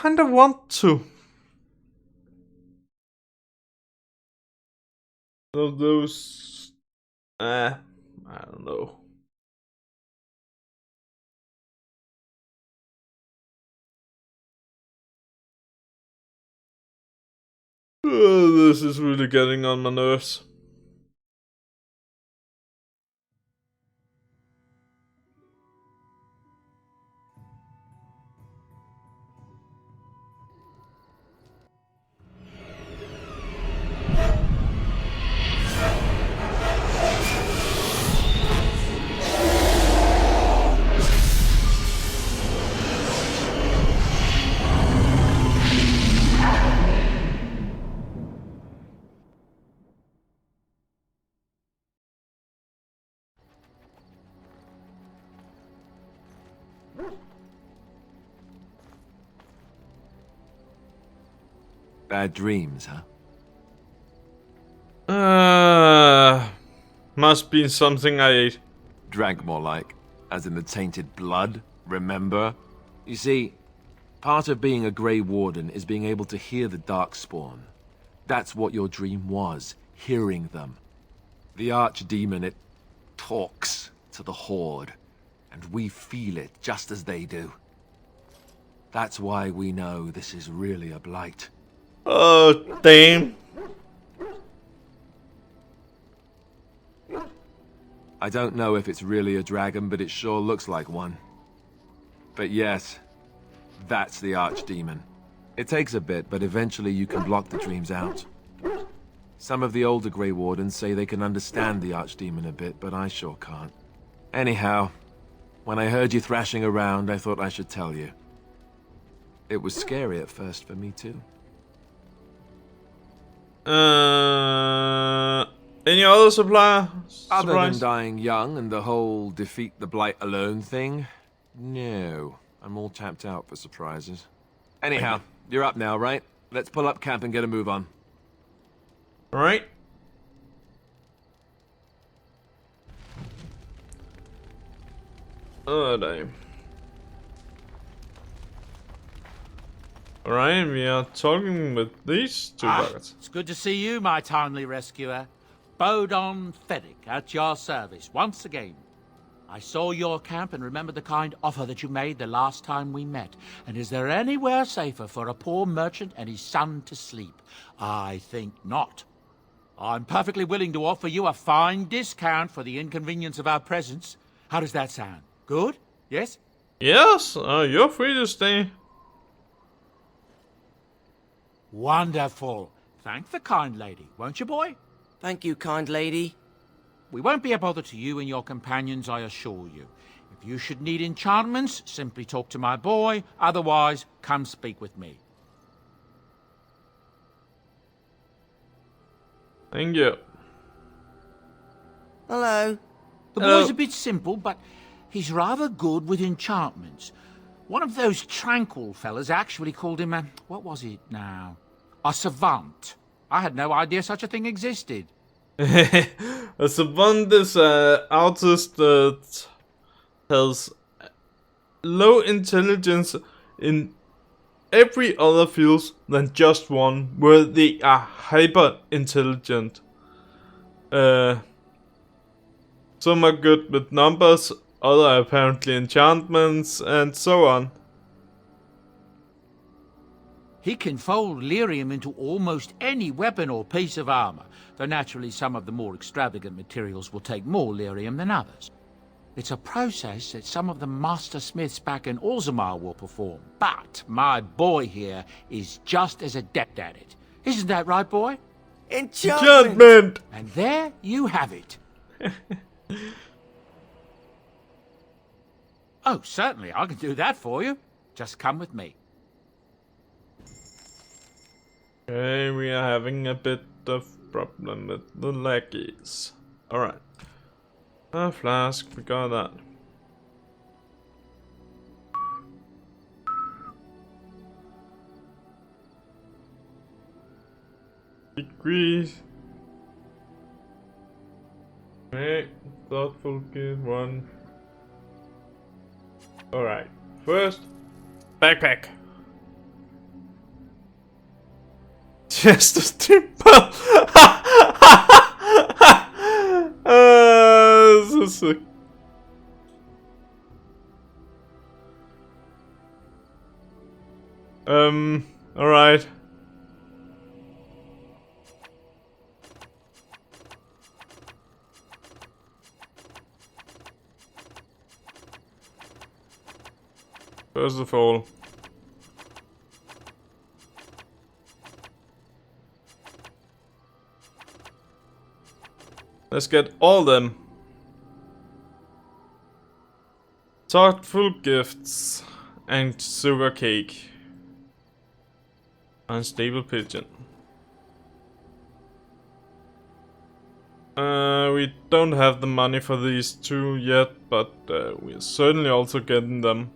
kinda want to. Of those, I don't know. This is really getting on my nerves. Bad dreams, huh? Must be something I ate. Drank more like, as in the tainted blood, remember? You see, part of being a Grey Warden is being able to hear the Darkspawn. That's what your dream was, hearing them. The Archdemon, it talks to the Horde, and we feel it just as they do. That's why we know this is really a blight. Oh, damn. I don't know if it's really a dragon, but it sure looks like one. But yes, that's the Archdemon. It takes a bit, but eventually you can block the dreams out. Some of the older Grey Wardens say they can understand the Archdemon a bit, but I sure can't. Anyhow, when I heard you thrashing around, I thought I should tell you. It was scary at first for me too. Any other supplier? Other than dying young and the whole defeat the blight alone thing, no. I'm all tapped out for surprises. Anyhow, you're up now, right? Let's pull up camp and get a move on. Alright. Oh, damn. Alright, we are talking with these two buckets. It's good to see you, my timely rescuer. Bodon Feddick, at your service, once again. I saw your camp and remember the kind offer that you made the last time we met. And is there anywhere safer for a poor merchant and his son to sleep? I think not. I'm perfectly willing to offer you a fine discount for the inconvenience of our presence. How does that sound? Good? Yes? Yes, you're free to stay. Wonderful. Thank the kind lady, won't you, boy? Thank you, kind lady. We won't be a bother to you and your companions, I assure you. If you should need enchantments, simply talk to my boy. Otherwise, come speak with me. Thank you. Hello. The boy's a bit simple, but he's rather good with enchantments. One of those tranquil fellas actually called him a... what was it now? A savant. I had no idea such a thing existed. A savant is an artist that has low intelligence in every other field than just one, where they are hyper intelligent. Some are good with numbers, other are apparently enchantments, and so on. He can fold lyrium into almost any weapon or piece of armor, though naturally some of the more extravagant materials will take more lyrium than others. It's a process that some of the master smiths back in Orzammar will perform, but my boy here is just as adept at it. Isn't that right, boy? Enchantment! And there you have it. Oh, certainly, I can do that for you. Just come with me. Okay, we are having a bit of problem with the lackeys. Alright. A flask, we got that. Degrees. Okay, thoughtful kid one. Alright, first, backpack. Yes, the steeple. This is all right. First of all, let's get all them. Thoughtful gifts and sugar cake. Unstable pigeon. We don't have the money for these two yet, but we're certainly also getting them.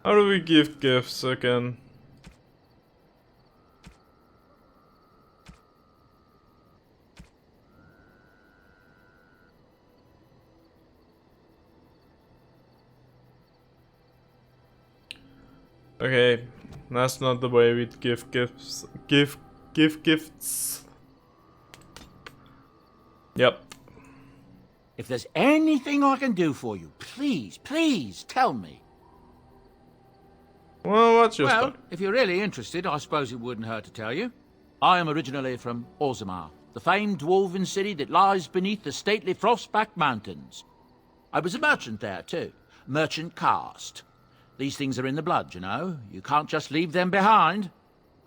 How do we give gifts again? Okay, that's not the way we give gifts. Give gifts. Yep. If there's anything I can do for you, please, please tell me. Well, what's your Well, story? if you're really interested, I suppose it wouldn't hurt to tell you. I am originally from Orzammar, the famed dwarven city that lies beneath the stately Frostback Mountains. I was a merchant there, too. Merchant caste. These things are in the blood, you know. You can't just leave them behind.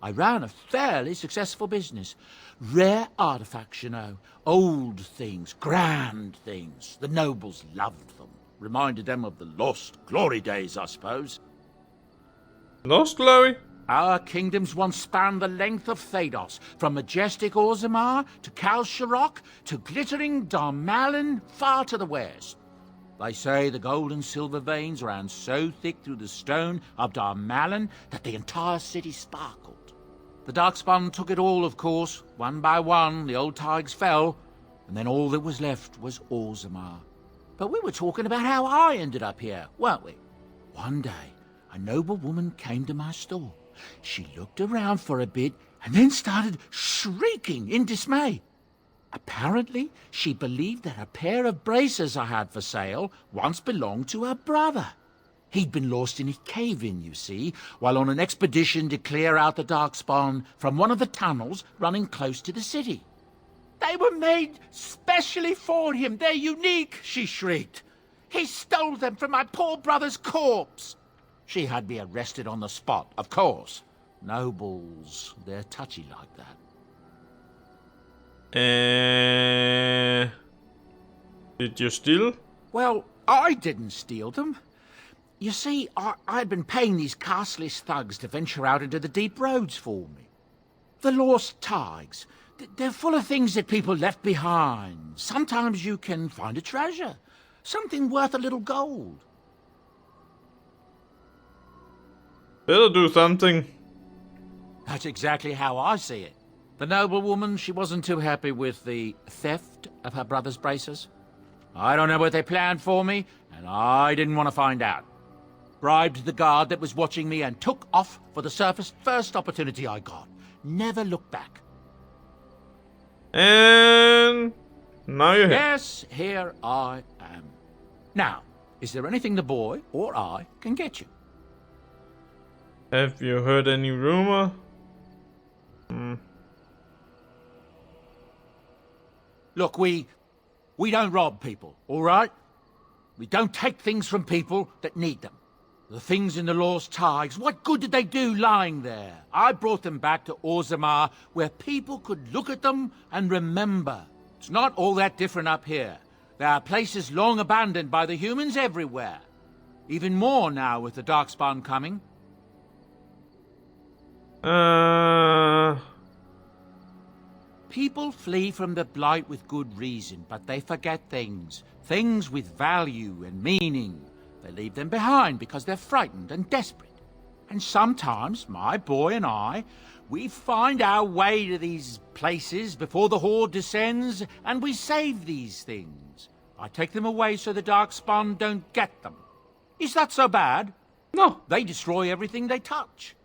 I ran a fairly successful business. Rare artifacts, you know. Old things, grand things. The nobles loved them. Reminded them of the lost glory days, I suppose. Lost glory? Our kingdoms once spanned the length of Thados, from majestic Orzammar to Kal Sharok to glittering Darmalin far to the west. They say the gold and silver veins ran so thick through the stone of Darmalin that the entire city sparkled. The Darkspawn took it all, of course. One by one, the old Tigers fell, and then all that was left was Orzammar. But we were talking about how I ended up here, weren't we? One day, a noble woman came to my store. She looked around for a bit and then started shrieking in dismay. Apparently, she believed that a pair of braces I had for sale once belonged to her brother. He'd been lost in a cave-in, you see, while on an expedition to clear out the Darkspawn from one of the tunnels running close to the city. They were made specially for him. They're unique, she shrieked. He stole them from my poor brother's corpse. She had me arrested on the spot, of course. Nobles, they're touchy like that. Did you steal? Well, I didn't steal them. You see, I'd been paying these castless thugs to venture out into the deep roads for me. The lost Tigers, they're full of things that people left behind. Sometimes you can find a treasure, something worth a little gold. Better do something. That's exactly how I see it. The noblewoman, she wasn't too happy with the theft of her brother's braces. I don't know what they planned for me, and I didn't want to find out. Bribed the guard that was watching me and took off for the surface first opportunity I got. Never looked back. And now you're here. Yes, here I am. Now, is there anything the boy or I can get you? Have you heard any rumor? Look, we don't rob people, all right? We don't take things from people that need them. The things in the Lost Tigers, what good did they do lying there? I brought them back to Orzammar, where people could look at them and remember. It's not all that different up here. There are places long abandoned by the humans everywhere. Even more now with the Darkspawn coming. People flee from the Blight with good reason, but they forget things. Things with value and meaning. They leave them behind because they're frightened and desperate. And sometimes, my boy and I, we find our way to these places before the Horde descends, and we save these things. I take them away so the Darkspawn don't get them. Is that so bad? No. They destroy everything they touch.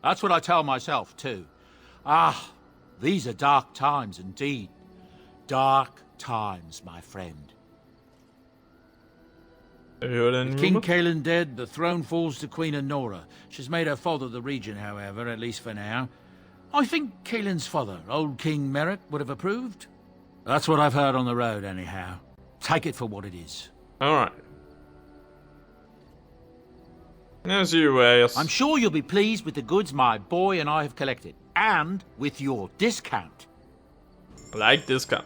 That's what I tell myself, too. Ah, these are dark times indeed. Dark times, my friend. Have you heard any With King rumor? Kaelin dead, the throne falls to Queen Honora. She's made her father the regent, however, at least for now. I think Kaelin's father, old King Merrick, would have approved. That's what I've heard on the road, anyhow. Take it for what it is. Alright. As you wish. I'm sure you'll be pleased with the goods my boy and I have collected. And with your discount. Like discount.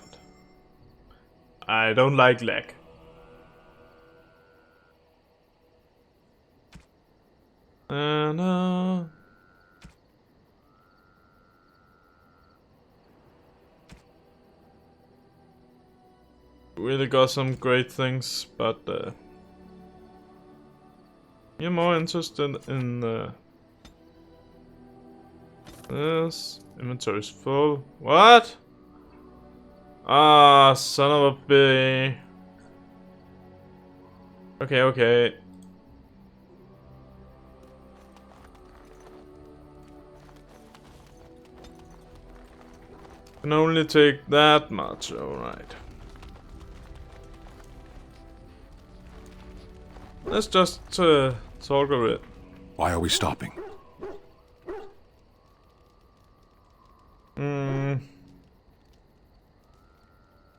I don't like lag. And really got some great things, but you're more interested in this. Inventory's full. What? Ah, son of a bitch. Okay, okay. Can only take that much, alright. Let's just talk a bit. Why are we stopping?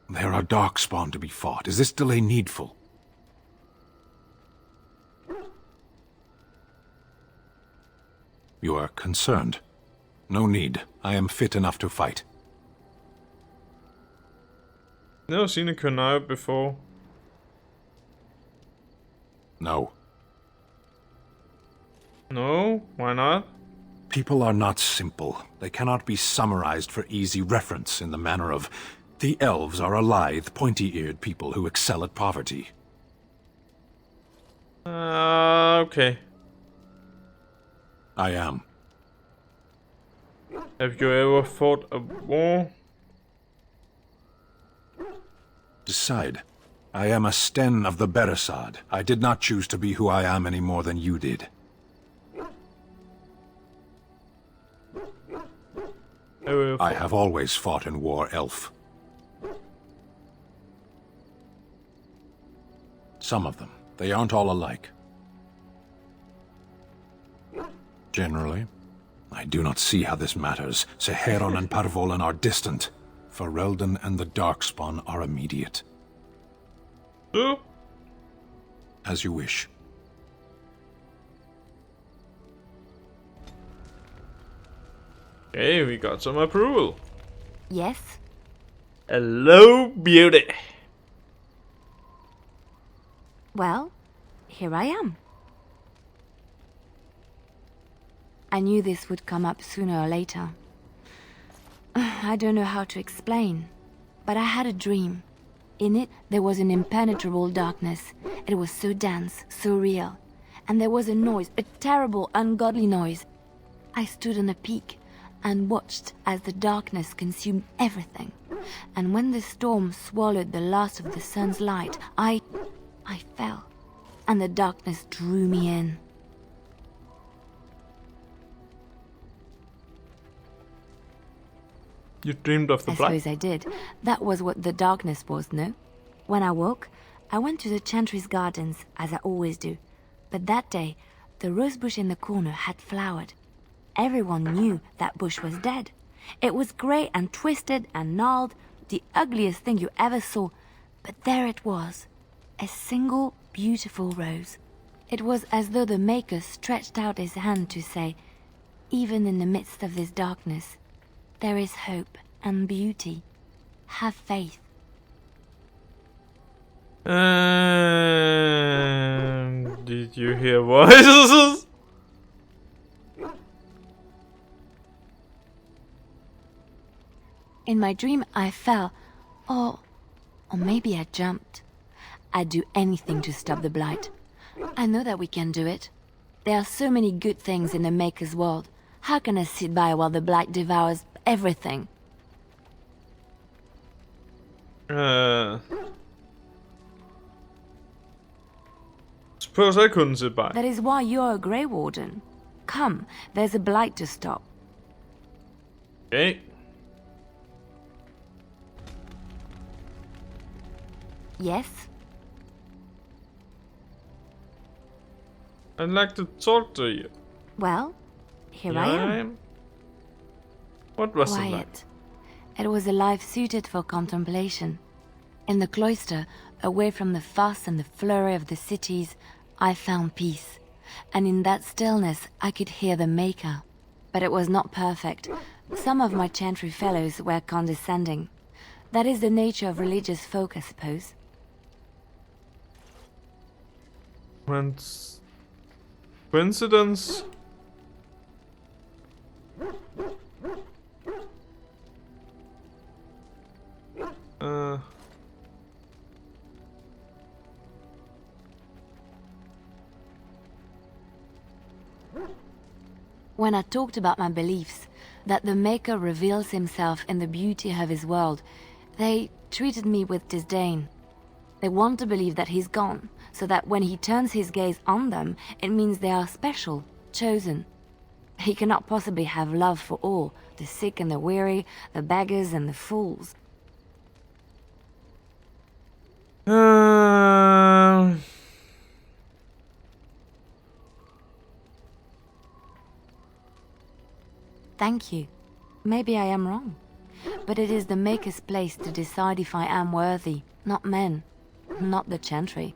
There are darkspawn to be fought. Is this delay needful? You are concerned. No need. I am fit enough to fight. Never seen a Kunai before. No. No? Why not? People are not simple. They cannot be summarized for easy reference in the manner of, the elves are a lithe, pointy-eared people who excel at poverty. Okay. I am. Have you ever fought a war? Decide. I am a Sten of the Beresad. I did not choose to be who I am any more than you did. I have always fought in war, elf. Some of them. They aren't all alike. Generally, I do not see how this matters. Seheron and Parvolan are distant. Ferelden and the Darkspawn are immediate. So? As you wish. Okay, we got some approval. Yes? Hello, beauty. Well, here I am. I knew this would come up sooner or later. I don't know how to explain, but I had a dream. In it, there was an impenetrable darkness. It was so dense, so real. And there was a noise, a terrible, ungodly noise. I stood on a peak and watched as the darkness consumed everything. And when the storm swallowed the last of the sun's light, I fell, and the darkness drew me in. You dreamed of the I black? suppose I did. That was what the darkness was, no? When I woke, I went to the Chantry's gardens, as I always do. But that day, the rose bush in the corner had flowered. Everyone knew that bush was dead. It was grey and twisted and gnarled, the ugliest thing you ever saw. But there it was, a single beautiful rose. It was as though the Maker stretched out his hand to say, even in the midst of this darkness, there is hope and beauty. Have faith. Did you hear voices? In my dream, I fell, or maybe I jumped. I'd do anything to stop the blight. I know that we can do it. There are so many good things in the Maker's world. How can I sit by while the blight devours everything? Suppose I couldn't sit by. That is why you're a Grey Warden. Come, there's a blight to stop. Okay. Yes? I'd like to talk to you. Well, here I am. What was it like? Quiet. It was a life suited for contemplation. In the cloister, away from the fuss and the flurry of the cities, I found peace. And in that stillness, I could hear the Maker. But it was not perfect. Some of my chantry fellows were condescending. That is the nature of religious folk, I suppose. Coincidence? When I talked about my beliefs, that the Maker reveals himself in the beauty of his world, they treated me with disdain. They want to believe that he's gone, so that when he turns his gaze on them, it means they are special, chosen. He cannot possibly have love for all, the sick and the weary, the beggars and the fools. Thank you. Maybe I am wrong. But it is the Maker's place to decide if I am worthy, not men, not the Chantry.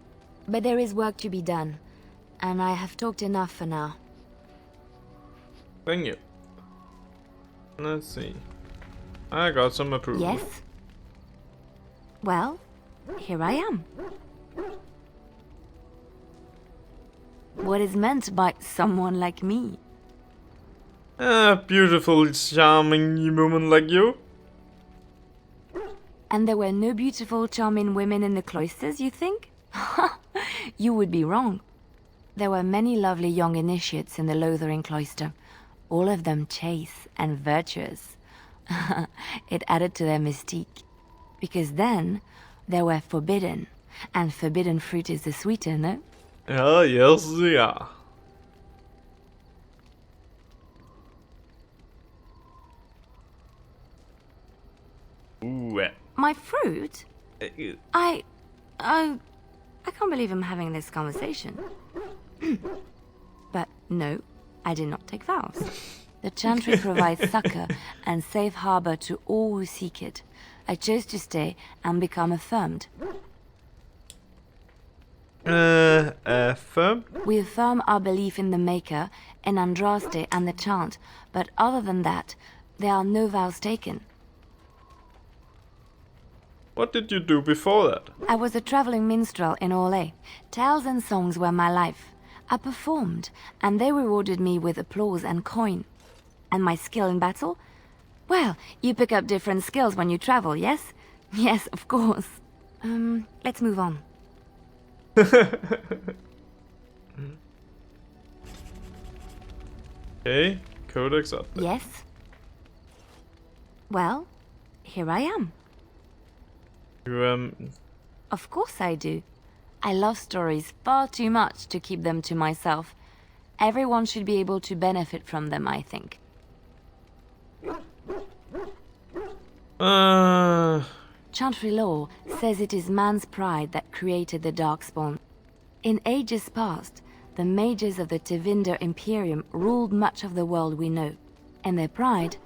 But there is work to be done, and I have talked enough for now. Thank you. Let's see. I got some approval. Yes? Well, here I am. What is meant by someone like me? A beautiful, charming woman like you. And there were no beautiful, charming women in the cloisters, you think? You would be wrong. There were many lovely young initiates in the Lothering cloister, all of them chaste and virtuous. It added to their mystique. Because then, they were forbidden, and forbidden fruit is the sweeter, no? Oh, yes, they are. Ooh, My fruit? I can't believe I'm having this conversation. But no, I did not take vows. The Chantry provides succor and safe harbor to all who seek it. I chose to stay and become affirmed. Affirm? We affirm our belief in the Maker, in Andraste and the chant, but other than that, there are no vows taken. What did you do before that? I was a traveling minstrel in Orlais. Tales and songs were my life. I performed, and they rewarded me with applause and coin. And my skill in battle? Well, you pick up different skills when you travel, yes? Yes, of course. Let's move on. Okay, codex up there. Yes? Well, here I am. You, Of course I do. I love stories far too much to keep them to myself. Everyone should be able to benefit from them, I think. Chantry law says it is man's pride that created the Darkspawn. In ages past, the mages of the Tevinder Imperium ruled much of the world we know. In their pride,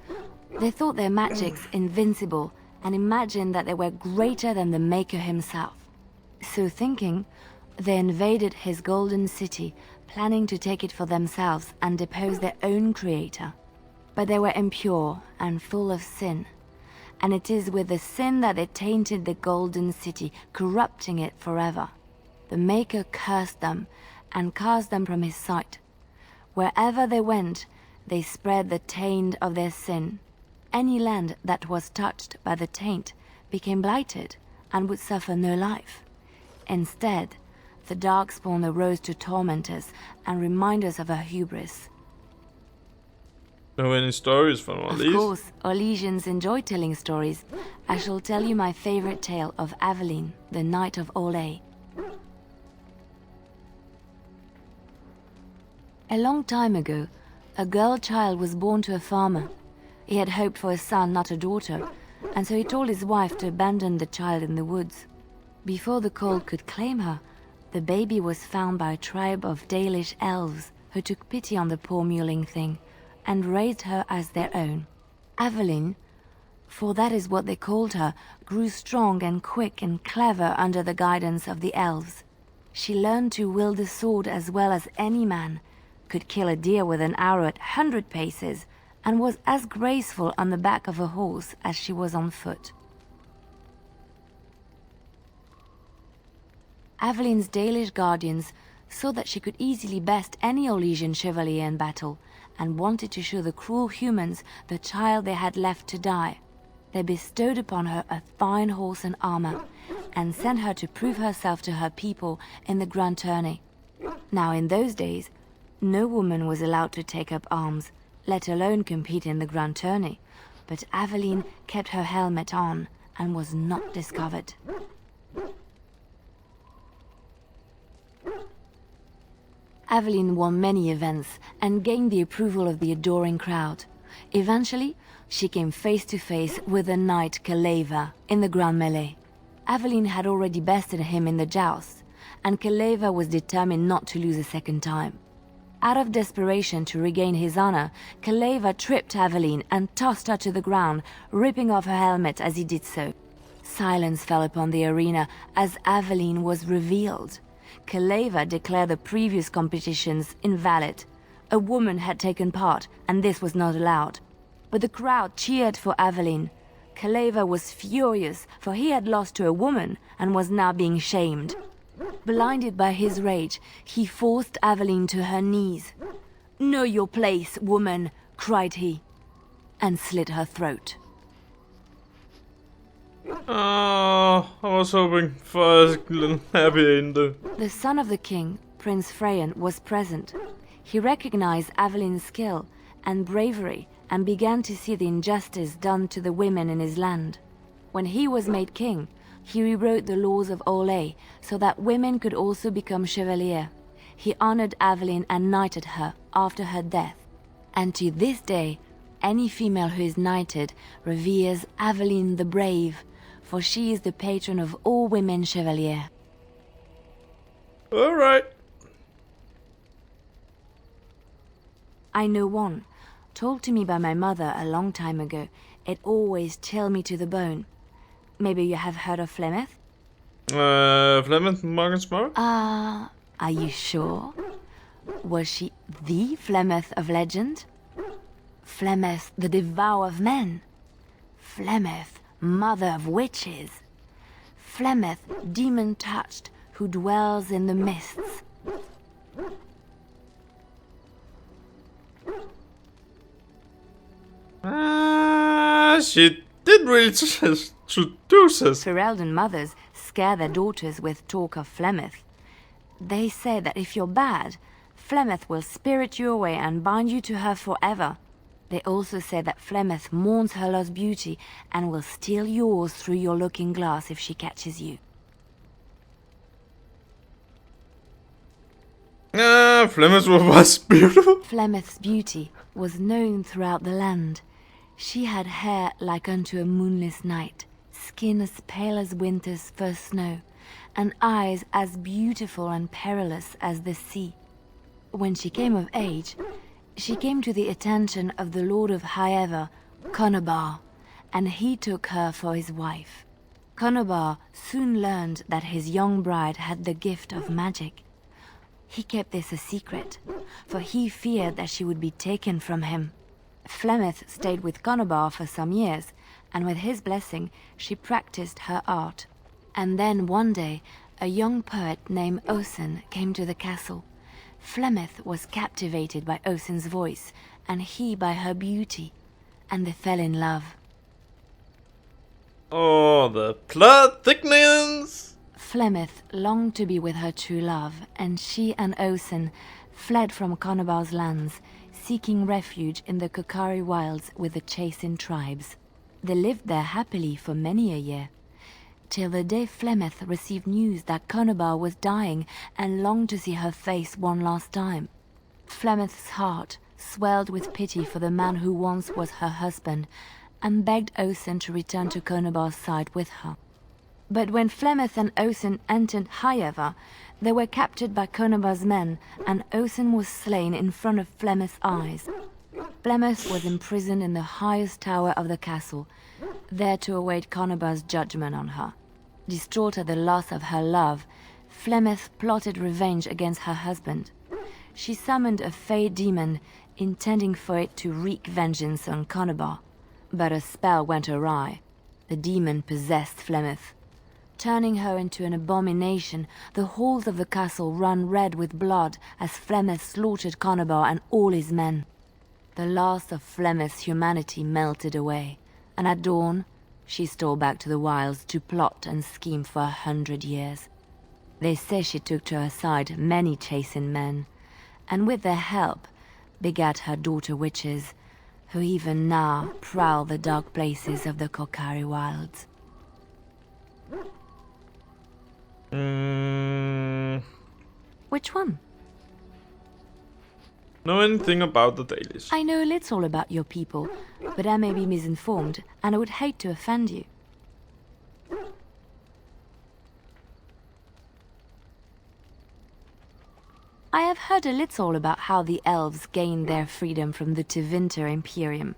they thought their magics invincible and imagined that they were greater than the Maker himself. So thinking, they invaded his golden city, planning to take it for themselves and depose their own creator. But they were impure and full of sin. And it is with the sin that they tainted the golden city, corrupting it forever. The Maker cursed them and cast them from his sight. Wherever they went, they spread the taint of their sin. Any land that was touched by the taint became blighted and would suffer no life. Instead, the Darkspawn arose to torment us and remind us of our hubris. Know any stories from Of Orlys? course, Orlesians enjoy telling stories. I shall tell you my favorite tale of Aveline, the Knight of Orlais. A long time ago, a girl child was born to a farmer. He had hoped for a son, not a daughter, and so he told his wife to abandon the child in the woods. Before the cold could claim her, the baby was found by a tribe of Dalish elves who took pity on the poor mewling thing and raised her as their own. Aveline, for that is what they called her, grew strong and quick and clever under the guidance of the elves. She learned to wield the sword as well as any man, could kill a deer with an arrow at 100 paces, and was as graceful on the back of a horse as she was on foot. Aveline's Dalish guardians saw that she could easily best any Orlesian chevalier in battle, and wanted to show the cruel humans the child they had left to die. They bestowed upon her a fine horse and armor, and sent her to prove herself to her people in the grand tourney. Now in those days, no woman was allowed to take up arms, let alone compete in the grand tourney, but Aveline kept her helmet on and was not discovered. Aveline won many events and gained the approval of the adoring crowd. Eventually, she came face to face with the knight Kaleva in the grand melee. Aveline had already bested him in the joust, and Kaleva was determined not to lose a second time. Out of desperation to regain his honor, Kaleva tripped Aveline and tossed her to the ground, ripping off her helmet as he did so. Silence fell upon the arena as Aveline was revealed. Kaleva declared the previous competitions invalid. A woman had taken part, and this was not allowed. But the crowd cheered for Aveline. Kaleva was furious, for he had lost to a woman and was now being shamed. Blinded by his rage, he forced Aveline to her knees. "Know your place, woman," cried he, and slit her throat. Oh, I was hoping for a little happy ending. The son of the king, Prince Freyan, was present. He recognized Aveline's skill and bravery and began to see the injustice done to the women in his land. When he was made king, he rewrote the laws of Orlais so that women could also become chevalier. He honored Aveline and knighted her after her death. And to this day, any female who is knighted reveres Aveline the Brave, for she is the patron of all women chevalier. Alright. I know one, told to me by my mother a long time ago. It always chilled me to the bone. Maybe you have heard of Flemeth? Flemeth Morgensmoke? Are you sure? Was she the Flemeth of legend? Flemeth, the devourer of men? Flemeth, mother of witches? Flemeth, demon-touched, who dwells in the mists? She did really introduce us. Ferelden mothers scare their daughters with talk of Flemeth. They say that if you're bad, Flemeth will spirit you away and bind you to her forever. They also say that Flemeth mourns her lost beauty and will steal yours through your looking glass if she catches you. Flemeth was beautiful. Flemeth's beauty was known throughout the land. She had hair like unto a moonless night, skin as pale as winter's first snow, and eyes as beautiful and perilous as the sea. When she came of age, she came to the attention of the Lord of Highever, Conobar, and he took her for his wife. Conobar soon learned that his young bride had the gift of magic. He kept this a secret, for he feared that she would be taken from him. Flemeth stayed with Conobar for some years, and with his blessing she practiced her art. And then one day, a young poet named Osen came to the castle. Flemeth was captivated by Osen's voice, and he by her beauty, and they fell in love. Oh, the plot thickness! Flemeth longed to be with her true love, and she and Osen fled from Conobar's lands, seeking refuge in the Kokari wilds with the Chasing tribes. They lived there happily for many a year, till the day Flemeth received news that Conobar was dying and longed to see her face one last time. Flemeth's heart swelled with pity for the man who once was her husband, and begged Osen to return to Conobar's side with her. But when Flemeth and Osen entered Highever, they were captured by Conobar's men, and Osen was slain in front of Flemeth's eyes. Flemeth was imprisoned in the highest tower of the castle, there to await Conobar's judgment on her. Distraught at the loss of her love, Flemeth plotted revenge against her husband. She summoned a fey demon, intending for it to wreak vengeance on Conobar. But a spell went awry. The demon possessed Flemeth. Turning her into an abomination, the halls of the castle ran red with blood as Flemeth slaughtered Conobar and all his men. The last of Flemeth's humanity melted away, and at dawn, she stole back to the wilds to plot and scheme for 100 years. They say she took to her side many Chasing men, and with their help, begat her daughter witches, who even now prowl the dark places of the Kokari wilds. Which one? Know anything about the dailies? I know a little about your people, but I may be misinformed, and I would hate to offend you. I have heard a little about how the elves gained their freedom from the Tevinter Imperium.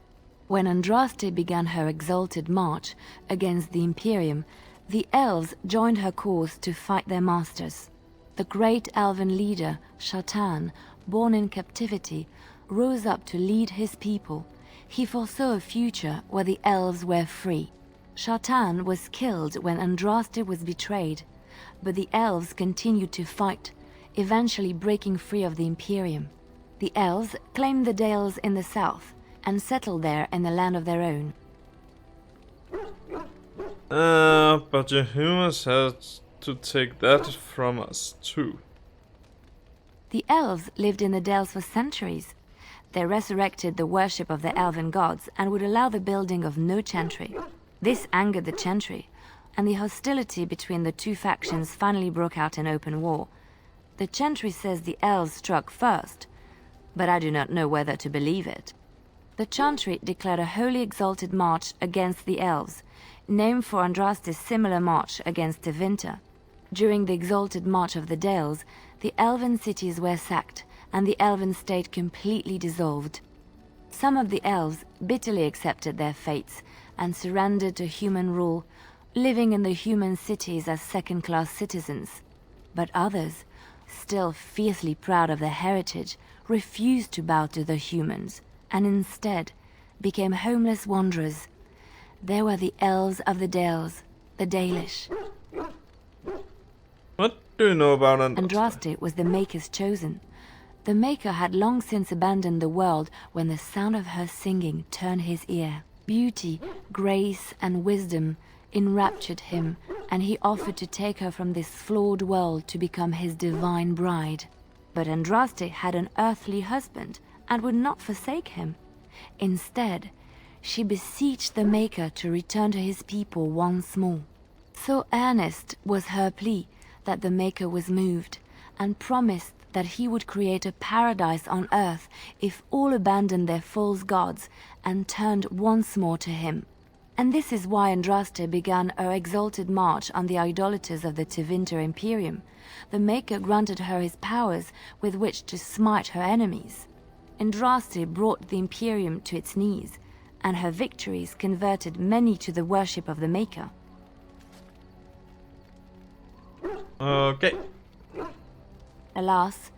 When Andraste began her exalted march against the Imperium, the elves joined her cause to fight their masters. The great elven leader, Shatan, born in captivity, rose up to lead his people. He foresaw a future where the elves were free. Shatan was killed when Andraste was betrayed, but the elves continued to fight, eventually breaking free of the Imperium. The elves claimed the Dales in the south and settled there in a land of their own. But your humans had to take that from us too. The elves lived in the Dales for centuries. They resurrected the worship of the elven gods and would allow the building of no chantry. This angered the chantry, and the hostility between the two factions finally broke out in open war. The chantry says the elves struck first, but I do not know whether to believe it. The chantry declared a wholly exalted march against the elves, named for Andraste's similar march against Tevinter. During the exalted march of the Dales, the elven cities were sacked, and the elven state completely dissolved. Some of the elves bitterly accepted their fates and surrendered to human rule, living in the human cities as second-class citizens. But others, still fiercely proud of their heritage, refused to bow to the humans, and instead became homeless wanderers. They were the elves of the Dales, the Dalish. What do you know about Andraste? Andraste was the Maker's chosen. The Maker had long since abandoned the world when the sound of her singing turned his ear. Beauty, grace, and wisdom enraptured him, and he offered to take her from this flawed world to become his divine bride. But Andraste had an earthly husband and would not forsake him. Instead, she beseeched the Maker to return to his people once more. So earnest was her plea that the Maker was moved, and promised that he would create a paradise on earth if all abandoned their false gods and turned once more to him. And this is why Andraste began her exalted march on the idolaters of the Tevinter Imperium. The Maker granted her his powers with which to smite her enemies. Andraste brought the Imperium to its knees, and her victories converted many to the worship of the Maker. Okay. Alas,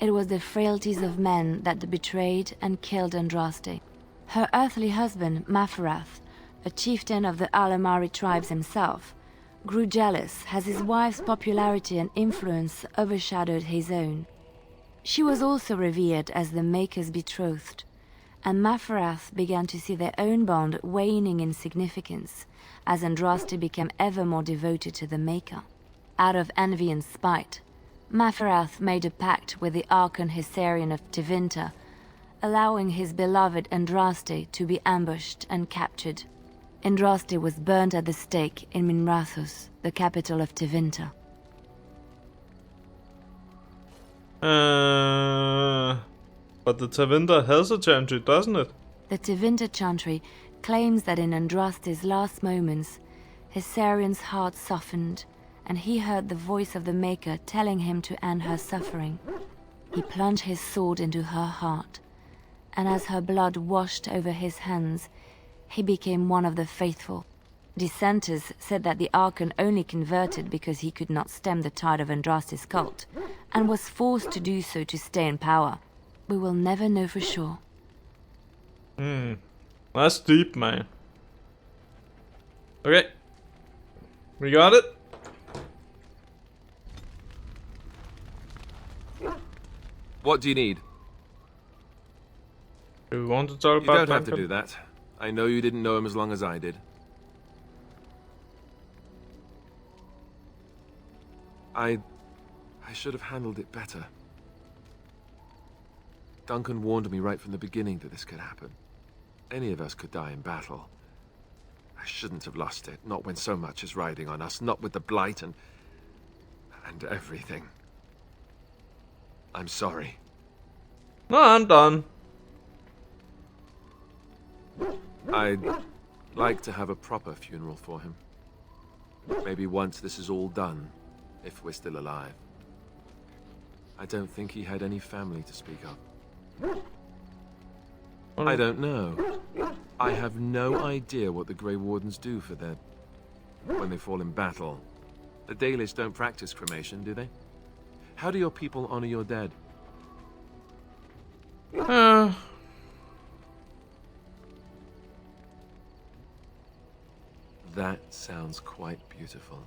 it was the frailties of men that betrayed and killed Andraste. Her earthly husband, Maferath, a chieftain of the Alamari tribes himself, grew jealous as his wife's popularity and influence overshadowed his own. She was also revered as the Maker's betrothed, and Maferath began to see their own bond waning in significance as Andraste became ever more devoted to the Maker. Out of envy and spite, Maferath made a pact with the Archon Hysarion of Tevinter, allowing his beloved Andraste to be ambushed and captured. Andraste was burned at the stake in Minrathous, the capital of Tevinter. But the Tevinter has a chantry, doesn't it? The Tevinter chantry claims that in Andraste's last moments, his Sarian's heart softened, and he heard the voice of the Maker telling him to end her suffering. He plunged his sword into her heart, and as her blood washed over his hands, he became one of the faithful. Dissenters said that the Archon only converted because he could not stem the tide of Andraste's cult, and was forced to do so to stay in power. We will never know for sure. That's deep, man. Okay. We got it? What do you need? Do we want to talk You about don't have to Duncan? do that. I know you didn't know him as long as I did. I should have handled it better. Duncan warned me right from the beginning that this could happen. Any of us could die in battle. I shouldn't have lost it, not when so much is riding on us, not with the Blight and everything. I'm sorry. No, I'm done. I'd like to have a proper funeral for him. Maybe once this is all done, if we're still alive. I don't think he had any family to speak of. I don't know. I have no idea what the Grey Wardens do for their... when they fall in battle. The Dalish don't practice cremation, do they? How do your people honor your dead? That sounds quite beautiful.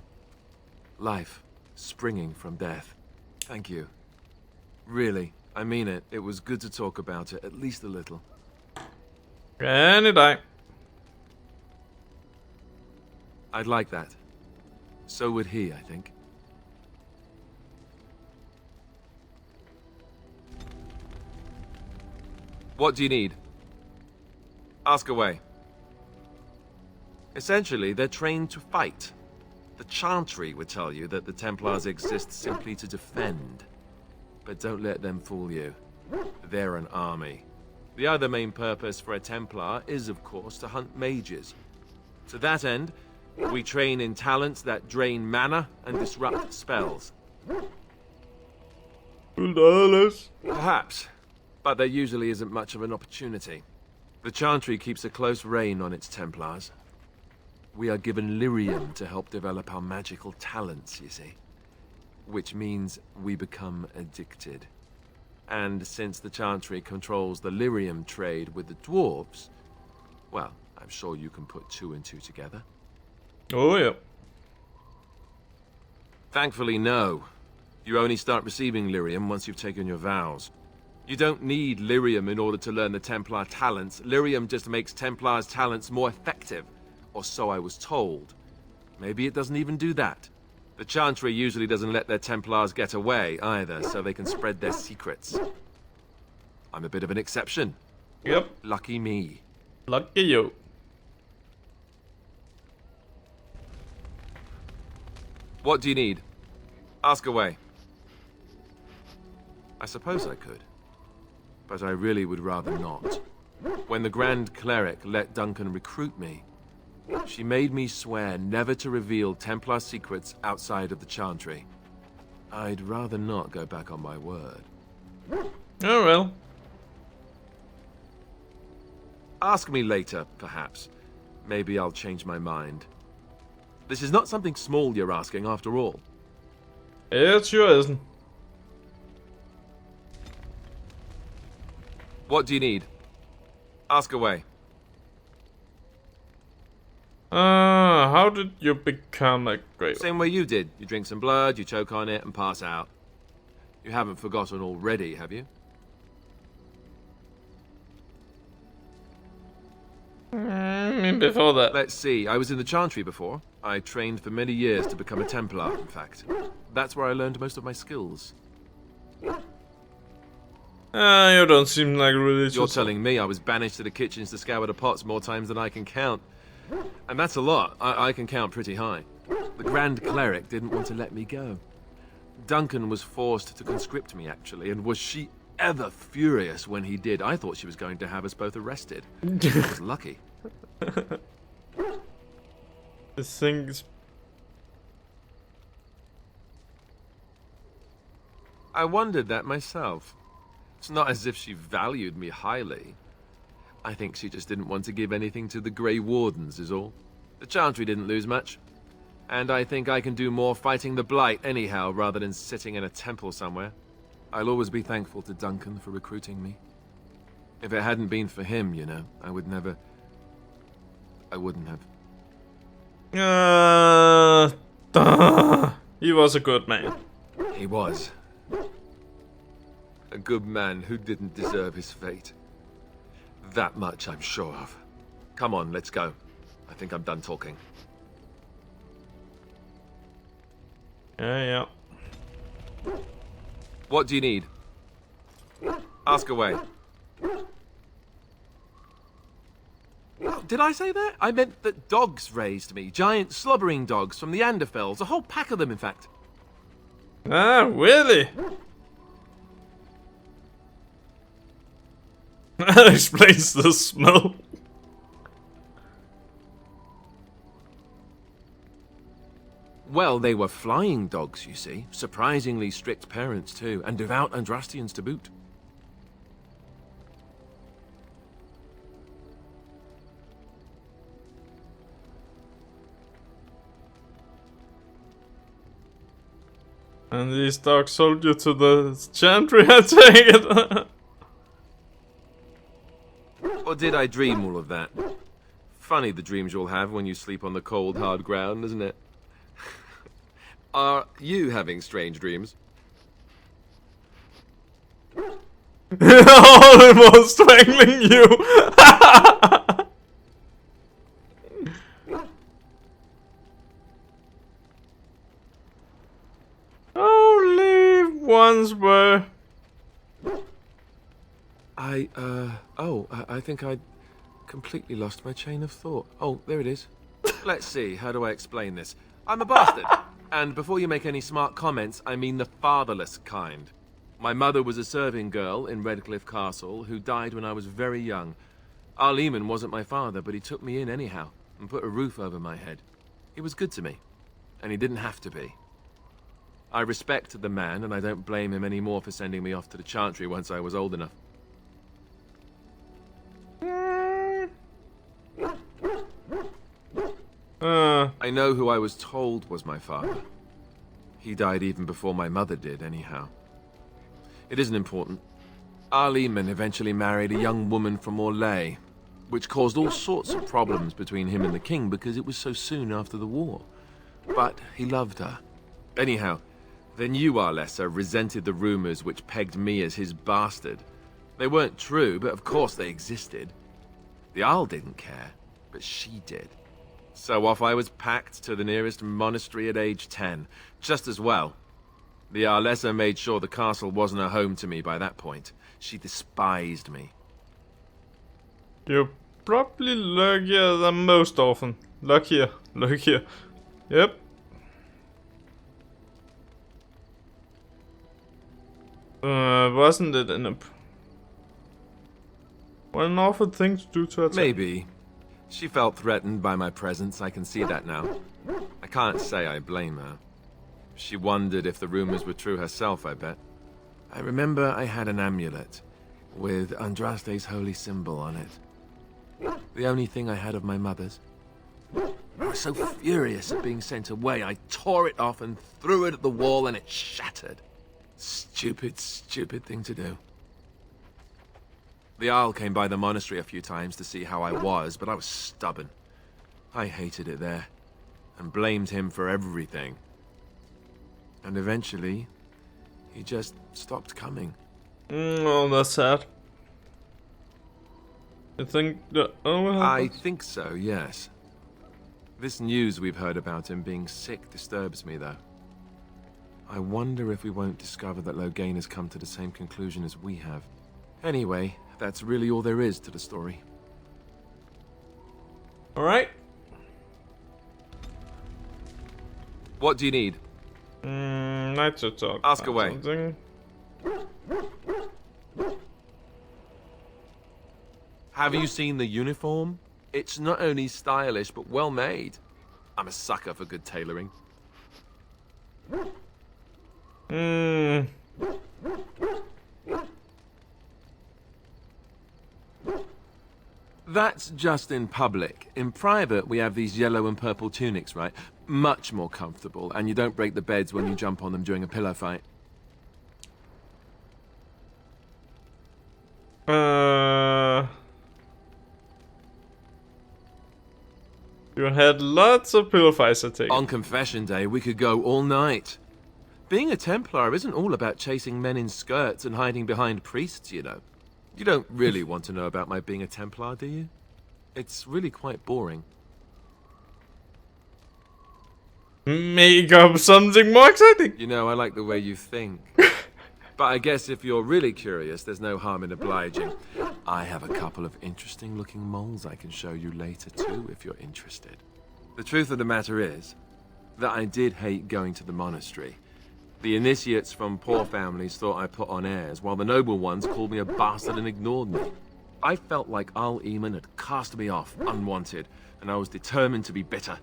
Life springing from death. Thank you. Really, I mean it. It was good to talk about it, at least a little. Any day. I'd like that. So would he, I think. What do you need? Ask away. Essentially, they're trained to fight. The Chantry would tell you that the Templars exist simply to defend. But don't let them fool you. They're an army. The other main purpose for a Templar is, of course, to hunt mages. To that end, we train in talents that drain mana and disrupt spells. Perhaps, but there usually isn't much of an opportunity. The Chantry keeps a close rein on its Templars. We are given lyrium to help develop our magical talents, you see. Which means we become addicted. And since the Chantry controls the lyrium trade with the dwarves, well, I'm sure you can put two and two together. Oh, yeah. Thankfully, no. You only start receiving lyrium once you've taken your vows. You don't need lyrium in order to learn the Templar talents. Lyrium just makes Templars' talents more effective. Or so I was told. Maybe it doesn't even do that. The Chantry usually doesn't let their Templars get away either, so they can spread their secrets. I'm a bit of an exception. Yep. Lucky me. Lucky you. What do you need? Ask away. I suppose I could. But I really would rather not. When the Grand Cleric let Duncan recruit me, she made me swear never to reveal Templar secrets outside of the Chantry. I'd rather not go back on my word. Oh well. Ask me later, perhaps. Maybe I'll change my mind. This is not something small you're asking, after all. It sure isn't. What do you need? Ask away. How did you become a Grey? Same way you did. You drink some blood, you choke on it, and pass out. You haven't forgotten already, have you? Before that. Let's see. I was in the Chantry before. I trained for many years to become a Templar, in fact. That's where I learned most of my skills. You don't seem like religious. You're telling me I was banished to the kitchens to scour the pots more times than I can count. And that's a lot. I can count pretty high. The Grand Cleric didn't want to let me go. Duncan was forced to conscript me, actually, and was she ever furious when he did. I thought she was going to have us both arrested. I was lucky. This thing's... I wondered that myself. It's not as if she valued me highly. I think she just didn't want to give anything to the Grey Wardens, is all. The Chantry didn't lose much. And I think I can do more fighting the Blight anyhow, rather than sitting in a temple somewhere. I'll always be thankful to Duncan for recruiting me. If it hadn't been for him, you know, I wouldn't have. He was a good man. He was. A good man who didn't deserve his fate. That much I'm sure of. Come on, let's go. I think I'm done talking. Yeah. What do you need? Ask away. Did I say that? I meant that dogs raised me. Giant slobbering dogs from the Anderfells. A whole pack of them, in fact. Ah, really? That explains the smell. Well, they were flying dogs, you see. Surprisingly strict parents, too. And devout Andrastians to boot. And these dogs sold you to the Chantry, I take it. Or did I dream all of that? Funny the dreams you'll have when you sleep on the cold, hard ground, isn't it? Are you having strange dreams? Almost strangling you. Only ones were. I think I completely lost my chain of thought. Oh, there it is. Let's see, how do I explain this? I'm a bastard. And before you make any smart comments, I mean the fatherless kind. My mother was a serving girl in Redcliffe Castle who died when I was very young. Arleman wasn't my father, but he took me in anyhow and put a roof over my head. He was good to me, and he didn't have to be. I respect the man, and I don't blame him anymore for sending me off to the Chantry once I was old enough. I know who I was told was my father. He died even before my mother did, anyhow. It isn't important. Arleman eventually married a young woman from Orlais, which caused all sorts of problems between him and the king because it was so soon after the war. But he loved her. Anyhow, the new Arlessa resented the rumors which pegged me as his bastard. They weren't true, but of course they existed. The Arl didn't care, but she did. So off I was packed to the nearest monastery at age 10. Just as well. The Arlessa made sure the castle wasn't a home to me by that point. She despised me. You're probably luckier than most often. Luckier. Yep. Wasn't it in a... What an awful thing to do to her. Maybe. She felt threatened by my presence, I can see that now. I can't say I blame her. She wondered if the rumors were true herself, I bet. I remember I had an amulet with Andraste's holy symbol on it. The only thing I had of my mother's. I was so furious at being sent away, I tore it off and threw it at the wall and it shattered. Stupid, stupid thing to do. The Arl came by the monastery a few times to see how I was, but I was stubborn. I hated it there, and blamed him for everything. And eventually, he just stopped coming. Oh, that's sad. You think that... Oh, I think so, yes. This news we've heard about him being sick disturbs me, though. I wonder if we won't discover that Loghain has come to the same conclusion as we have. Anyway, that's really all there is to the story. Alright. What do you need? Night to talk. Ask about away. Something. Have you seen the uniform? It's not only stylish, but well made. I'm a sucker for good tailoring. That's just in public. In private, we have these yellow and purple tunics, right? Much more comfortable, and you don't break the beds when you jump on them during a pillow fight. You had lots of pillow fights to take. On confession day, we could go all night. Being a Templar isn't all about chasing men in skirts and hiding behind priests, you know. You don't really want to know about my being a Templar, do you? It's really quite boring. Make up something more exciting. You know, I like the way you think. But I guess if you're really curious, there's no harm in obliging. I have a couple of interesting-looking moles I can show you later, too, if you're interested. The truth of the matter is that I did hate going to the monastery. The initiates from poor families thought I put on airs, while the noble ones called me a bastard and ignored me. I felt like Al Eamon had cast me off, unwanted, and I was determined to be bitter.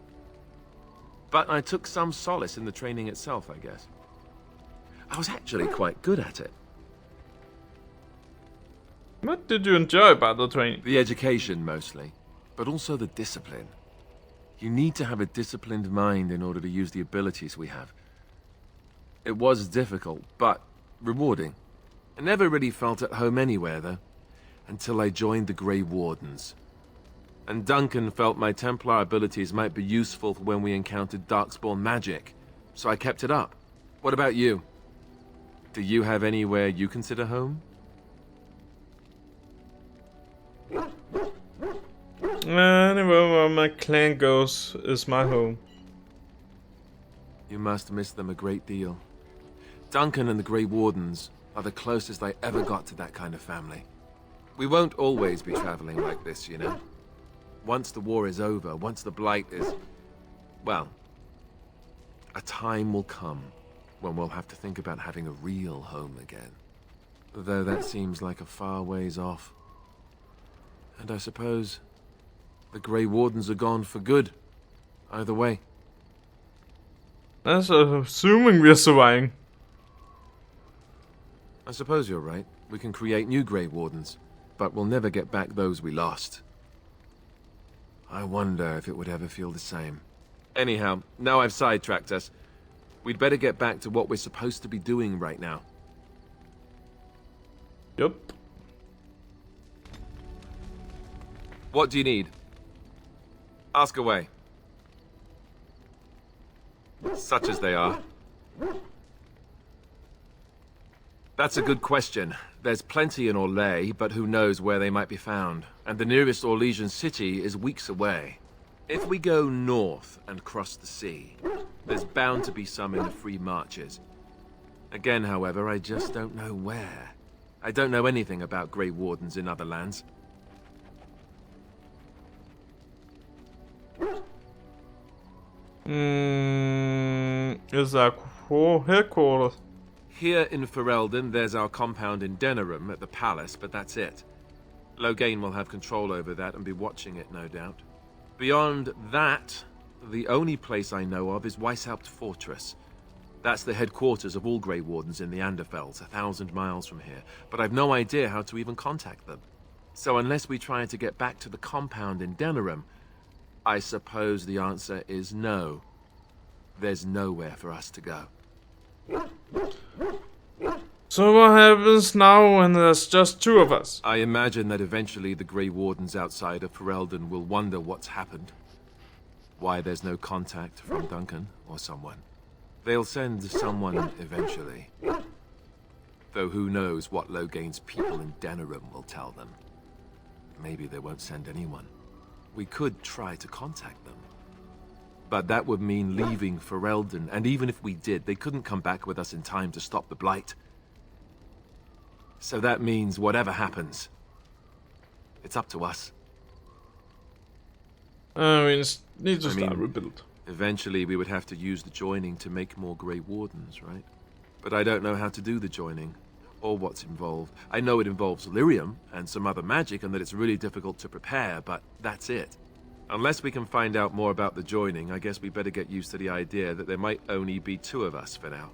But I took some solace in the training itself, I guess. I was actually quite good at it. What did you enjoy about the training? The education, mostly, but also the discipline. You need to have a disciplined mind in order to use the abilities we have. It was difficult, but rewarding. I never really felt at home anywhere, though, until I joined the Grey Wardens. And Duncan felt my Templar abilities might be useful for when we encountered Darkspawn magic, so I kept it up. What about you? Do you have anywhere you consider home? Anywhere where my clan goes is my home. You must miss them a great deal. Duncan and the Grey Wardens are the closest I ever got to that kind of family. We won't always be traveling like this, you know? Once the war is over, once the Blight is... well, a time will come when we'll have to think about having a real home again. Though that seems like a far ways off. And I suppose the Grey Wardens are gone for good. Either way. That's assuming we're surviving. I suppose you're right. We can create new Grey Wardens, but we'll never get back those we lost. I wonder if it would ever feel the same. Anyhow, now I've sidetracked us. We'd better get back to what we're supposed to be doing right now. Yup. What do you need? Ask away. Such as they are. That's a good question. There's plenty in Orlais, but who knows where they might be found. And the nearest Orlesian city is weeks away. If we go north and cross the sea, there's bound to be some in the Free Marches. Again, however, I just don't know where. I don't know anything about Grey Wardens in other lands. Is our headquarters? Here in Ferelden, there's our compound in Denerim at the palace, but that's it. Loghain will have control over that and be watching it, no doubt. Beyond that, the only place I know of is Weishaupt Fortress. That's the headquarters of all Grey Wardens in the Anderfells, 1,000 miles from here, but I've no idea how to even contact them. So unless we try to get back to the compound in Denerim, I suppose the answer is no. There's nowhere for us to go. So what happens now when there's just two of us? I imagine that eventually the Grey Wardens outside of Ferelden will wonder what's happened. Why there's no contact from Duncan or someone. They'll send someone eventually. Though who knows what Loghain's people in Denerim will tell them. Maybe they won't send anyone. We could try to contact them. But that would mean leaving Ferelden, and even if we did, they couldn't come back with us in time to stop the Blight. So that means whatever happens, it's up to us. We need to I start mean- rebuild. Eventually, we would have to use the joining to make more Grey Wardens, right? But I don't know how to do the joining, or what's involved. I know it involves lyrium and some other magic, and that it's really difficult to prepare, but that's it. Unless we can find out more about the joining, I guess we better get used to the idea that there might only be 2 of us for now.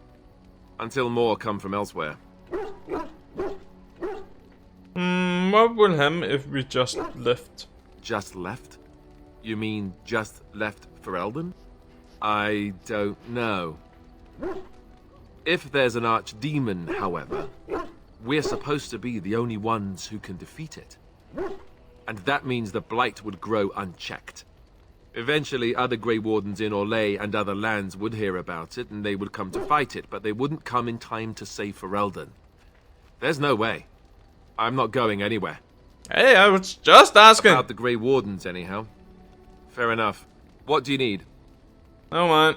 Until more come from elsewhere. What will happen if we just left? Just left? You mean just left Ferelden? I don't know. If there's an archdemon, however, we're supposed to be the only ones who can defeat it. And that means the Blight would grow unchecked. Eventually, other Grey Wardens in Orlais and other lands would hear about it, and they would come to fight it, but they wouldn't come in time to save Ferelden. There's no way. I'm not going anywhere. Hey, I was just asking. About the Grey Wardens, anyhow. Fair enough. What do you need? No man.